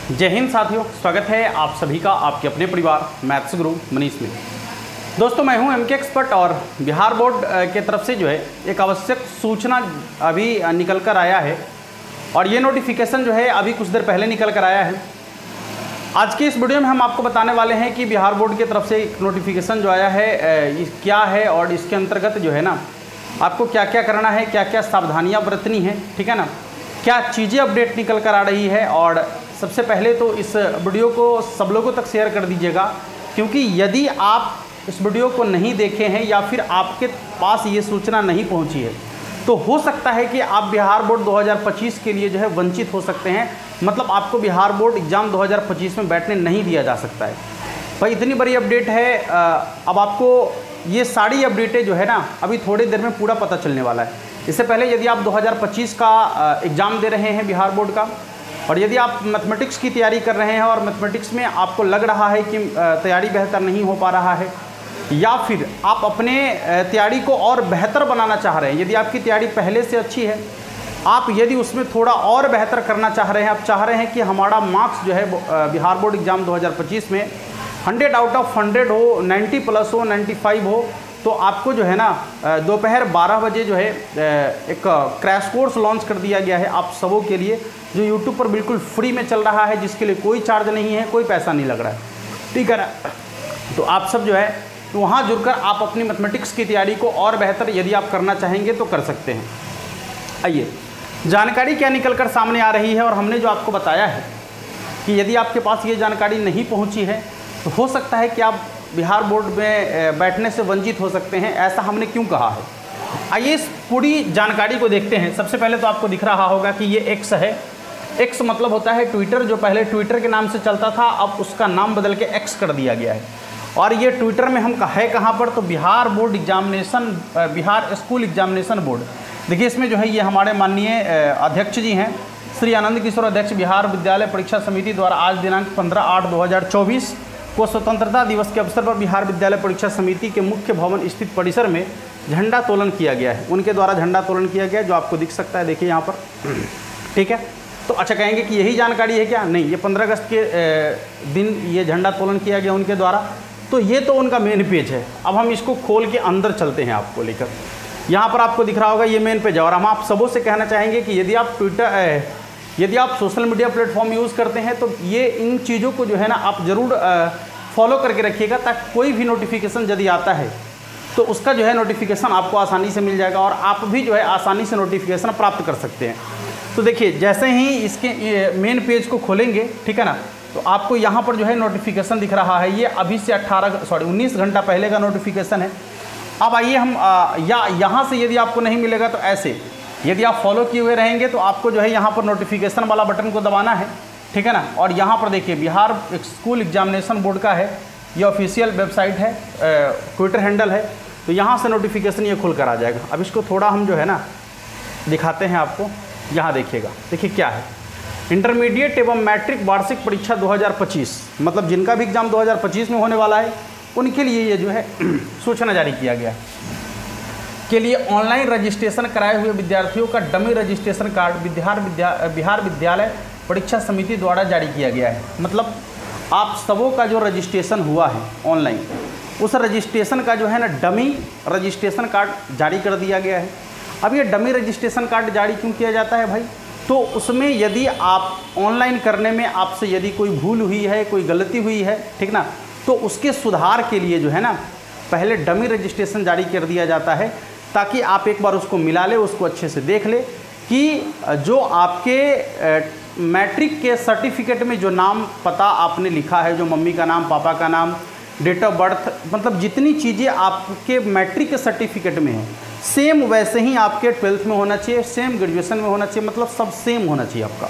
जय हिंद साथियों, स्वागत है आप सभी का आपके अपने परिवार मैथ्स गुरु मनीष में। दोस्तों मैं हूं एमके एक्सपर्ट और बिहार बोर्ड के तरफ से जो है एक आवश्यक सूचना अभी निकल कर आया है और ये नोटिफिकेशन जो है अभी कुछ देर पहले निकल कर आया है। आज के इस वीडियो में हम आपको बताने वाले हैं कि बिहार बोर्ड की तरफ से एक नोटिफिकेशन जो आया है क्या है और इसके अंतर्गत जो है ना आपको क्या क्या करना है, क्या क्या सावधानियाँ बरतनी है, ठीक है ना, क्या चीज़ें अपडेट निकल कर आ रही है। और सबसे पहले तो इस वीडियो को सब लोगों तक शेयर कर दीजिएगा, क्योंकि यदि आप इस वीडियो को नहीं देखे हैं या फिर आपके पास ये सूचना नहीं पहुंची है तो हो सकता है कि आप बिहार बोर्ड 2025 के लिए जो है वंचित हो सकते हैं। मतलब आपको बिहार बोर्ड एग्ज़ाम 2025 में बैठने नहीं दिया जा सकता है। भाई इतनी बड़ी अपडेट है। अब आपको ये सारी अपडेटें जो है ना अभी थोड़ी देर में पूरा पता चलने वाला है। इससे पहले यदि आप 2025 का एग्ज़ाम दे रहे हैं बिहार बोर्ड का और यदि आप मैथमेटिक्स की तैयारी कर रहे हैं और मैथमेटिक्स में आपको लग रहा है कि तैयारी बेहतर नहीं हो पा रहा है या फिर आप अपने तैयारी को और बेहतर बनाना चाह रहे हैं, यदि आपकी तैयारी पहले से अच्छी है, आप यदि उसमें थोड़ा और बेहतर करना चाह रहे हैं, आप चाह रहे हैं कि हमारा मार्क्स जो है बिहार बोर्ड एग्ज़ाम 2025 में 100 आउट ऑफ 100 हो, 90 प्लस हो, 95 हो, तो आपको जो है ना दोपहर 12 बजे जो है एक क्रैश कोर्स लॉन्च कर दिया गया है आप सबों के लिए, जो यूट्यूब पर बिल्कुल फ्री में चल रहा है, जिसके लिए कोई चार्ज नहीं है, कोई पैसा नहीं लग रहा है, ठीक है ना। तो आप सब जो है वहाँ जुड़कर आप अपनी मैथमेटिक्स की तैयारी को और बेहतर यदि आप करना चाहेंगे तो कर सकते हैं। आइए जानकारी क्या निकल कर सामने आ रही है। और हमने जो आपको बताया है कि यदि आपके पास ये जानकारी नहीं पहुँची है तो हो सकता है कि आप बिहार बोर्ड में बैठने से वंचित हो सकते हैं। ऐसा हमने क्यों कहा है, आइए इस पूरी जानकारी को देखते हैं। सबसे पहले तो आपको दिख रहा होगा कि ये एक्स है। एक्स मतलब होता है ट्विटर, जो पहले ट्विटर के नाम से चलता था, अब उसका नाम बदल के एक्स कर दिया गया है। और ये ट्विटर में हम है कहाँ पर, तो Bihar board examination, Bihar school examination board. देखिए इसमें जो है ये हमारे माननीय अध्यक्ष जी हैं श्री आनंद किशोर अध्यक्ष बिहार विद्यालय परीक्षा समिति द्वारा आज दिनांक 15/8/2024 को स्वतंत्रता दिवस के अवसर पर बिहार विद्यालय परीक्षा समिति के मुख्य भवन स्थित परिसर में झंडा तोलन किया गया है। उनके द्वारा झंडा तोलन किया गया है, जो आपको दिख सकता है, देखिए यहाँ पर, ठीक है। तो अच्छा कहेंगे कि यही जानकारी है क्या? नहीं, ये 15 अगस्त के दिन ये झंडा तोलन किया गया उनके द्वारा। तो ये तो उनका मेन पेज है। अब हम इसको खोल के अंदर चलते हैं आपको लेकर। यहाँ पर आपको दिख रहा होगा ये मेन पेज है। और हम आप सबों से कहना चाहेंगे कि यदि आप सोशल मीडिया प्लेटफॉर्म यूज़ करते हैं तो ये इन चीज़ों को जो है ना आप ज़रूर फॉलो करके रखिएगा, ताकि कोई भी नोटिफिकेशन यदि आता है तो उसका जो है नोटिफिकेशन आपको आसानी से मिल जाएगा और आप भी जो है आसानी से नोटिफिकेशन प्राप्त कर सकते हैं। तो देखिए जैसे ही इसके मेन पेज को खोलेंगे, ठीक है ना, तो आपको यहाँ पर जो है नोटिफिकेशन दिख रहा है। ये अभी से 19 घंटा पहले का नोटिफिकेशन है। अब आइए हम यहाँ से यदि आपको नहीं मिलेगा तो ऐसे यदि आप फॉलो किए हुए रहेंगे तो आपको जो है यहाँ पर नोटिफिकेशन वाला बटन को दबाना है, ठीक है ना। और यहाँ पर देखिए बिहार स्कूल एग्जामिनेशन बोर्ड का है, ये ऑफिशियल वेबसाइट है, ट्विटर हैंडल है। तो यहाँ से नोटिफिकेशन ये खुल कर आ जाएगा। अब इसको थोड़ा हम जो है ना दिखाते हैं आपको। यहाँ देखिएगा, देखिए क्या है, इंटरमीडिएट एवं मैट्रिक वार्षिक परीक्षा 2025, मतलब जिनका भी एग्ज़ाम 2025 में होने वाला है उनके लिए ये जो है सूचना जारी किया गया है। के लिए ऑनलाइन रजिस्ट्रेशन कराए हुए विद्यार्थियों का डमी रजिस्ट्रेशन कार्ड बिहार विद्यालय परीक्षा समिति द्वारा जारी किया गया है। मतलब आप सबों का जो रजिस्ट्रेशन हुआ है ऑनलाइन, उस रजिस्ट्रेशन का जो है ना डमी रजिस्ट्रेशन कार्ड जारी कर दिया गया है। अब ये डमी रजिस्ट्रेशन कार्ड जारी क्यों किया जाता है भाई? तो उसमें यदि आप ऑनलाइन करने में आपसे यदि कोई भूल हुई है, कोई गलती हुई है, ठीक ना, तो उसके सुधार के लिए जो है ना पहले डमी रजिस्ट्रेशन जारी कर दिया जाता है, ताकि आप एक बार उसको मिला ले, उसको अच्छे से देख ले कि जो आपके मैट्रिक के सर्टिफिकेट में जो नाम पता आपने लिखा है, जो मम्मी का नाम, पापा का नाम, डेट ऑफ बर्थ, मतलब जितनी चीज़ें आपके मैट्रिक के सर्टिफिकेट में है सेम वैसे ही आपके 12th में होना चाहिए, सेम ग्रेजुएशन में होना चाहिए, मतलब सब सेम होना चाहिए आपका,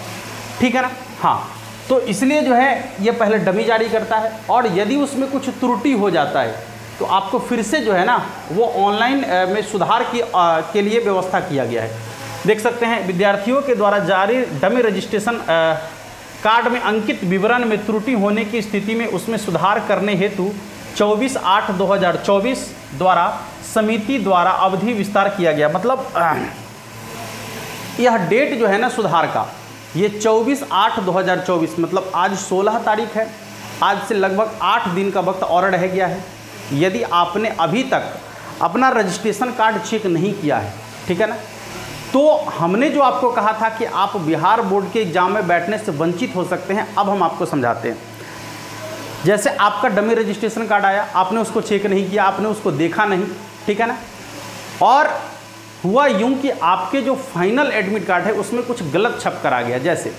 ठीक है ना। हाँ, तो इसलिए जो है ये पहले डमी जारी करता है और यदि उसमें कुछ त्रुटि हो जाता है तो आपको फिर से जो है ना वो ऑनलाइन में सुधार के लिए व्यवस्था किया गया है। देख सकते हैं विद्यार्थियों के द्वारा जारी डमी रजिस्ट्रेशन कार्ड में अंकित विवरण में त्रुटि होने की स्थिति में उसमें सुधार करने हेतु 24/8/2024 द्वारा समिति द्वारा अवधि विस्तार किया गया। मतलब यह डेट जो है ना सुधार का ये 24/8/2024 मतलब आज 16 तारीख है, आज से लगभग 8 दिन का वक्त और रह गया है। यदि आपने अभी तक अपना रजिस्ट्रेशन कार्ड चेक नहीं किया है, ठीक है ना, तो हमने जो आपको कहा था कि आप बिहार बोर्ड के एग्ज़ाम में बैठने से वंचित हो सकते हैं, अब हम आपको समझाते हैं। जैसे आपका डमी रजिस्ट्रेशन कार्ड आया, आपने उसको चेक नहीं किया, आपने उसको देखा नहीं, ठीक है ना, और हुआ यूं कि आपके जो फाइनल एडमिट कार्ड है उसमें कुछ गलत छप कर आ गया। जैसे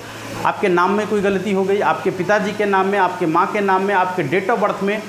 आपके नाम में कोई गलती हो गई, आपके पिताजी के नाम में, आपके माँ के नाम में, आपके डेट ऑफ बर्थ में,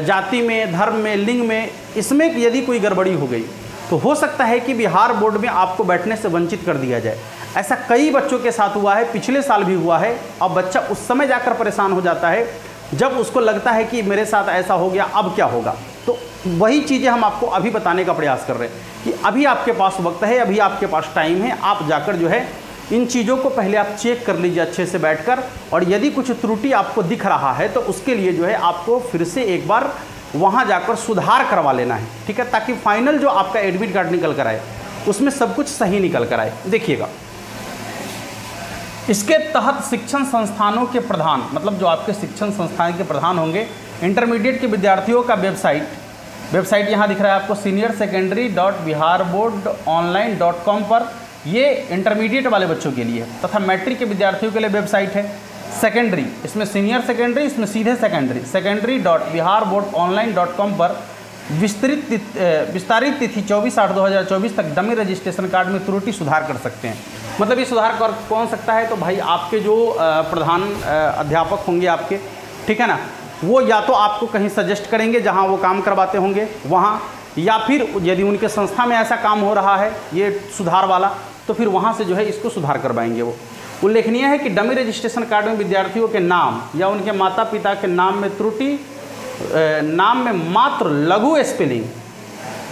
जाति में, धर्म में, लिंग में, इसमें यदि कोई गड़बड़ी हो गई तो हो सकता है कि बिहार बोर्ड में आपको बैठने से वंचित कर दिया जाए। ऐसा कई बच्चों के साथ हुआ है, पिछले साल भी हुआ है, और बच्चा उस समय जाकर परेशान हो जाता है जब उसको लगता है कि मेरे साथ ऐसा हो गया, अब क्या होगा। तो वही चीज़ें हम आपको अभी बताने का प्रयास कर रहे हैं कि अभी आपके पास वक्त है, अभी आपके पास टाइम है, आप जाकर जो है इन चीज़ों को पहले आप चेक कर लीजिए अच्छे से बैठकर, और यदि कुछ त्रुटि आपको दिख रहा है तो उसके लिए जो है आपको फिर से एक बार वहाँ जाकर सुधार करवा लेना है, ठीक है, ताकि फाइनल जो आपका एडमिट कार्ड निकल कर आए उसमें सब कुछ सही निकल कर आए। देखिएगा, इसके तहत शिक्षण संस्थानों के प्रधान, मतलब जो आपके शिक्षण संस्थान के प्रधान होंगे, इंटरमीडिएट के विद्यार्थियों का वेबसाइट यहाँ दिख रहा है आपको, senior-secondary.biharboardonline.com पर, ये इंटरमीडिएट वाले बच्चों के लिए, तथा मैट्रिक के विद्यार्थियों के लिए वेबसाइट है सेकेंडरी, इसमें सीनियर सेकेंडरी, इसमें सीधे secondary.biharboardonline.com पर विस्तारित तिथि 24/8/2024 तक डमी रजिस्ट्रेशन कार्ड में त्रुटि सुधार कर सकते हैं। मतलब ये सुधार कर कौन सकता है, तो भाई आपके जो प्रधान अध्यापक होंगे आपके, ठीक है ना, वो या तो आपको कहीं सजेस्ट करेंगे जहां वो काम करवाते होंगे वहां, या फिर यदि उनके संस्था में ऐसा काम हो रहा है ये सुधार वाला, तो फिर वहां से जो है इसको सुधार करवाएंगे वो। उल्लेखनीय है कि डमी रजिस्ट्रेशन कार्ड में विद्यार्थियों के नाम या उनके माता पिता के नाम में त्रुटि, नाम में मात्र लघु स्पेलिंग,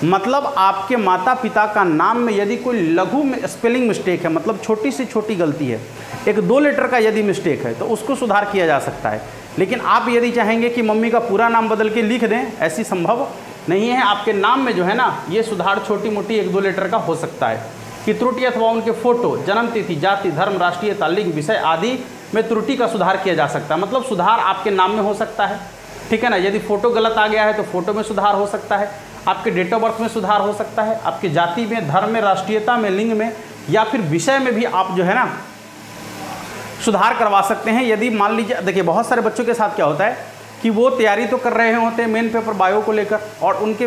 मतलब आपके माता पिता का नाम में यदि कोई लघु स्पेलिंग मिस्टेक है, मतलब छोटी से छोटी गलती है, 1-2 लेटर का यदि मिस्टेक है तो उसको सुधार किया जा सकता है। लेकिन आप यदि चाहेंगे कि मम्मी का पूरा नाम बदल के लिख दें, ऐसी संभव नहीं है। आपके नाम में जो है ना ये सुधार छोटी मोटी 1-2 लेटर का हो सकता है कि त्रुटि अथवा उनके फोटो, जन्म तिथि, जाति, धर्म, राष्ट्रीयता, लिंग, विषय आदि में त्रुटि का सुधार किया जा सकता है। मतलब सुधार आपके नाम में हो सकता है, ठीक है ना, यदि फोटो गलत आ गया है तो फोटो में सुधार हो सकता है, आपके डेट ऑफ बर्थ में सुधार हो सकता है, आपकी जाति में, धर्म में, राष्ट्रीयता में, लिंग में, या फिर विषय में भी आप जो है ना सुधार करवा सकते हैं। यदि मान लीजिए, देखिए बहुत सारे बच्चों के साथ क्या होता है कि वो तैयारी तो कर रहे होते हैं मेन पेपर बायो को लेकर, और उनके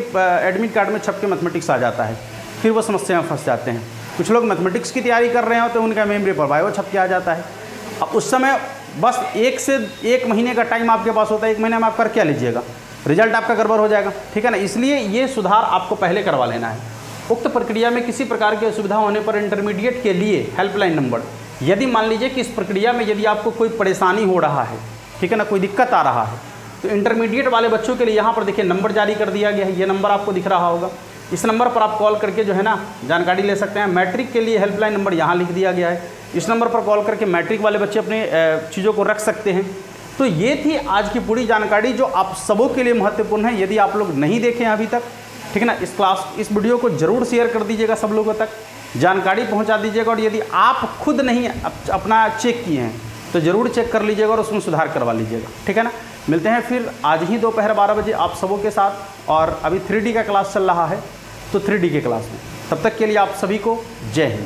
एडमिट कार्ड में छप के मैथमेटिक्स आ जाता है, फिर वो समस्या में फंस जाते हैं। कुछ लोग मैथमेटिक्स की तैयारी कर रहे होते हैं, उनका मेन पेपर बायो छप के आ जाता है। अब उस समय बस 1 से 1 महीने का टाइम आपके पास होता है, 1 महीने में आप कर क्या लीजिएगा, रिजल्ट आपका गड़बड़ हो जाएगा, ठीक है ना। इसलिए ये सुधार आपको पहले करवा लेना है। उक्त प्रक्रिया में किसी प्रकार की असुविधा होने पर इंटरमीडिएट के लिए हेल्पलाइन नंबर, यदि मान लीजिए कि इस प्रक्रिया में यदि आपको कोई परेशानी हो रहा है, ठीक है ना, कोई दिक्कत आ रहा है, तो इंटरमीडिएट वाले बच्चों के लिए यहाँ पर देखिए नंबर जारी कर दिया गया है। ये नंबर आपको दिख रहा होगा, इस नंबर पर आप कॉल करके जो है ना जानकारी ले सकते हैं। मैट्रिक के लिए हेल्पलाइन नंबर यहाँ लिख दिया गया है, इस नंबर पर कॉल करके मैट्रिक वाले बच्चे अपने चीज़ों को रख सकते हैं। तो ये थी आज की पूरी जानकारी जो आप सबों के लिए महत्वपूर्ण है। यदि आप लोग नहीं देखें अभी तक, ठीक है ना, इस वीडियो को ज़रूर शेयर कर दीजिएगा, सब लोगों तक जानकारी पहुंचा दीजिएगा। और यदि आप खुद नहीं अपना चेक किए हैं तो ज़रूर चेक कर लीजिएगा और उसमें सुधार करवा लीजिएगा, ठीक है ना। मिलते हैं फिर आज ही दोपहर 12 बजे आप सबों के साथ, और अभी 3D का क्लास चल रहा है तो 3D के क्लास में। तब तक के लिए आप सभी को जय हिंद।